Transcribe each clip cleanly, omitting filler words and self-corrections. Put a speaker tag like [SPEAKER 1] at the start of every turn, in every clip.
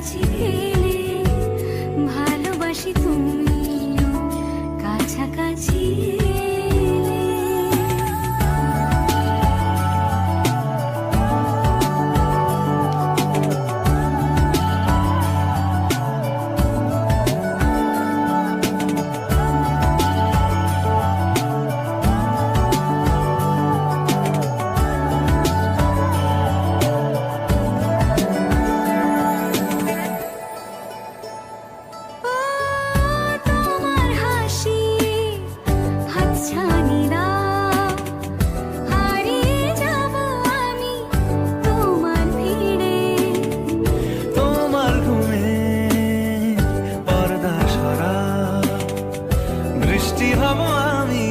[SPEAKER 1] কাছাকাছি এলে ভালোবাসি তুমিও কাছাকাছি
[SPEAKER 2] বৃষ্টি হব আমি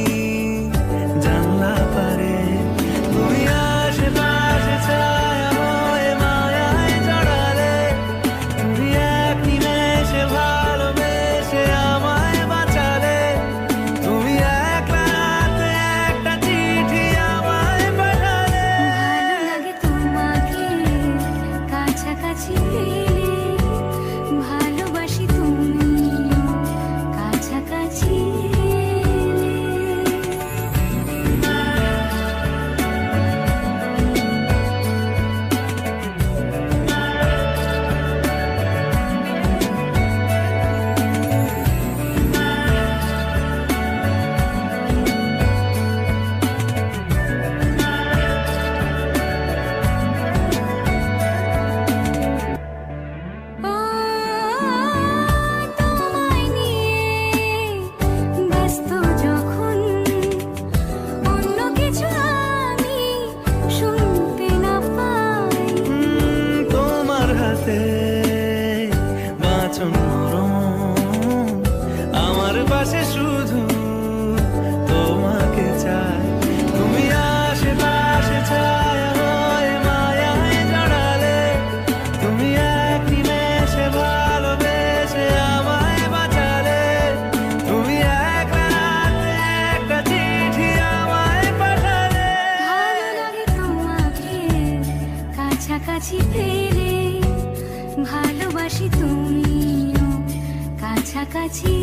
[SPEAKER 2] জানলা পারে তুমি আশেপাশে ছায়া হয়ে মায়ায় জড়ালে তুমি এক নিমেষে ভালোবেসে আমায় বাঁচালে তুমি এক রাতে একটা চিঠি আমায় পাঠালে
[SPEAKER 1] ভালো লাগে তোমাকে কাছাকাছি পেলে ভালোবাসি তুমিও কাছাকাছি
[SPEAKER 2] বাঁচন মরণ আমার পাশে শুধু তোমাকে চাই তুমি আশেপাশে ছায়া হয়ে মায়ায় জড়ালে তুমি এক নিমেষে ভালোবেসে আমায় বাঁচালে তুমি এক রাতে একটা চিঠি আমায় পাঠালে
[SPEAKER 1] ভালো লাগে তোমাকে কাছাকাছি পেলে ভালোবাসি তুমিও কাছাকাছি